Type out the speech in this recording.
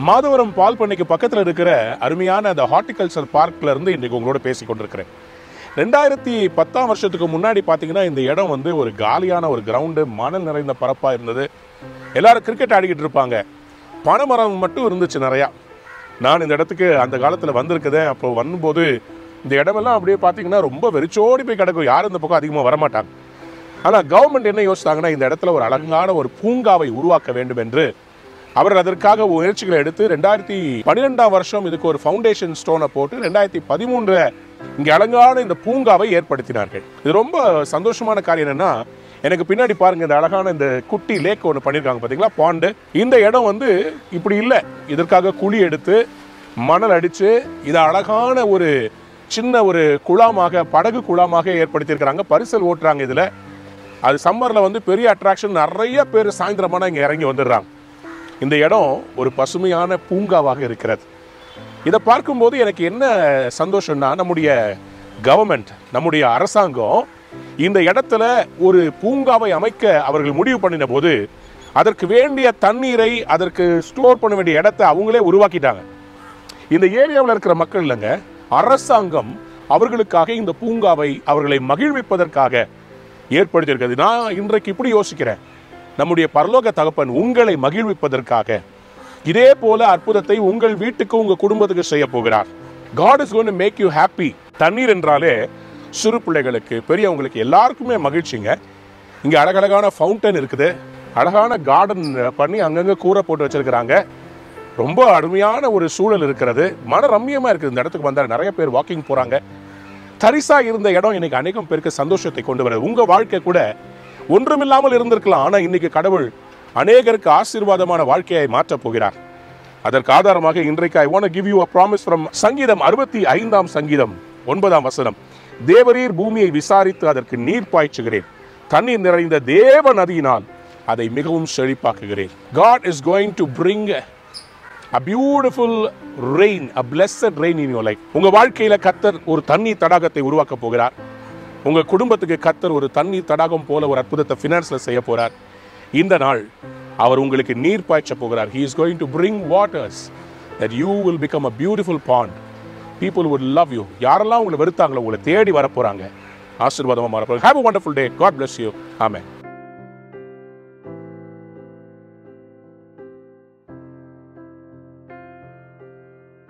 மாதவரம் பால் பண்ணைக்கு பக்கத்தில் இருக்கிற அருமையான அந்த ஹார்டிகல்ச்சர் பார்க்ல இருந்து இன்றைக்கு உங்களோட பேசி கொண்டிருக்கிறேன். 2010 வருஷத்துக்கு முன்னாடி பார்த்தீங்கன்னா இந்த இடம் வந்து ஒரு காலியான ஒரு கிரவுண்டு, மணல் நிறைந்த பரப்பாக இருந்தது. எல்லாரும் கிரிக்கெட் ஆடிக்கிட்டு இருப்பாங்க. பனைமரம் மட்டும் இருந்துச்சு நிறையா. நான் இந்த இடத்துக்கு அந்த காலத்தில் வந்திருக்குதேன். அப்போ வரும்போது இந்த இடமெல்லாம் அப்படியே பார்த்தீங்கன்னா ரொம்ப வெறிச்சோடி போய் கிடக்கும். யாரும் இந்த பக்கம் அதிகமாக வரமாட்டாங்க. ஆனால் கவர்மெண்ட் என்ன யோசித்தாங்கன்னா, இந்த இடத்துல ஒரு அழகான ஒரு பூங்காவை உருவாக்க வேண்டும் என்று அவர்கள் அதற்காக முயற்சிகளை எடுத்து 2012 வருஷம் இதுக்கு ஒரு ஃபவுண்டேஷன் ஸ்டோனை போட்டு 2013 இங்கே அழகான இந்த பூங்காவை ஏற்படுத்தினார்கள். இது ரொம்ப சந்தோஷமான காரியம் என்னன்னா, எனக்கு பின்னாடி பாருங்க இந்த அழகான இந்த குட்டி லேக் ஒன்று பண்ணியிருக்காங்க பார்த்தீங்களா, பாண்டு. இந்த இடம் வந்து இப்படி இல்லை. இதற்காக குழி எடுத்து மணல் அடித்து இதை அழகான ஒரு சின்ன ஒரு குழாமாக, படகு குழாமாக ஏற்படுத்தியிருக்கிறாங்க. பரிசல் ஓட்டுறாங்க இதில். அது சம்மரில் வந்து பெரிய அட்ராக்ஷன். நிறைய பேர் சாயந்தரமான இங்கே இறங்கி வந்துடுறாங்க. இந்த இடம் ஒரு பசுமையான பூங்காவாக இருக்கிறது. இதை பார்க்கும்போது எனக்கு என்ன சந்தோஷம்னா, நம்முடைய கவர்மெண்ட், நம்முடைய அரசாங்கம் இந்த இடத்துல ஒரு பூங்காவை அமைக்க அவர்கள் முடிவு பண்ணின போது அதற்கு வேண்டிய தண்ணீரை, அதற்கு ஸ்டோர் பண்ண வேண்டிய இடத்தை அவங்களே உருவாக்கிட்டாங்க. இந்த ஏரியாவில் இருக்கிற மக்கள் இல்லைங்க, அரசாங்கம் அவர்களுக்காக இந்த பூங்காவை அவர்களை மகிழ்விப்பதற்காக ஏற்படுத்தியிருக்கிறது. நான் இன்றைக்கு இப்படி யோசிக்கிறேன், நம்முடைய பரலோக தகப்பன் உங்களை மகிழ்விப்பதற்காக இதே போல அற்புதத்தை உங்கள் வீட்டுக்கு, உங்க குடும்பத்துக்கு செய்ய போகிறார். God is going to make you happy. தண்ணீர் என்றாலே சிறு பிள்ளைகளுக்கு, பெரியவங்களுக்கு எல்லாருக்குமே மகிழ்ச்சிங்க. இங்கே அழகழகான ஃபவுண்டன் இருக்குது. அழகான கார்டன் பண்ணி அங்கங்கே கூரை போட்டு வச்சிருக்கிறாங்க. ரொம்ப அருமையான ஒரு சூழல் இருக்கிறது. மன ரம்மியமாக இருக்குது. இந்த இடத்துக்கு வந்தால் நிறைய பேர் வாக்கிங் போகிறாங்க. தரிசா இருந்த இடம் இன்னைக்கு அநேகம் பேருக்கு சந்தோஷத்தை கொண்டு வருது. உங்கள் வாழ்க்கை கூட ஒன்றுமில்லாமல் இருந்திருக்கலாம். ஆனால் இன்னைக்கு கடவுள் அநேகருக்கு ஆசீர்வாதமான வாழ்க்கையை மாற்றப் போகிறார். அதற்கு ஆதாரமாக இன்றைக்கு I want to give you a promise from சங்கீதம் 65 சங்கீதம் 9 தேவரீர் பூமியை விசாரித்து அதற்கு நீர் பாய்ச்சுகிறேன், தண்ணீர் நிறைந்த தேவ நதியினால் அதை மிகவும் செழிப்பாக்குகிறேன். God is going to bring a beautiful rain, a blessed rain in your life. உங்க வாழ்க்கையில கர்த்தர் ஒரு தண்ணீர் தடாகத்தை உருவாக்க போகிறார். உங்க குடும்பத்துக்கு கர்த்தர் ஒரு தண்ணீர் தடாகம் போல ஒரு அற்புதத்தை ஃபினான்ஸ்ல செய்ய போறார். இந்த நாள் அவர் உங்களுக்கு நீர் பாய்ச்ச போகிறார். He is going to bring waters that you will become a beautiful pond. People would love you. யாரெல்லாம் உங்களை வெறுத்தாங்களோ உங்களை தேடி வர போறாங்க. ஆசீர்வாதமா மாற போறாங்க. Have a wonderful day. God bless you. Amen.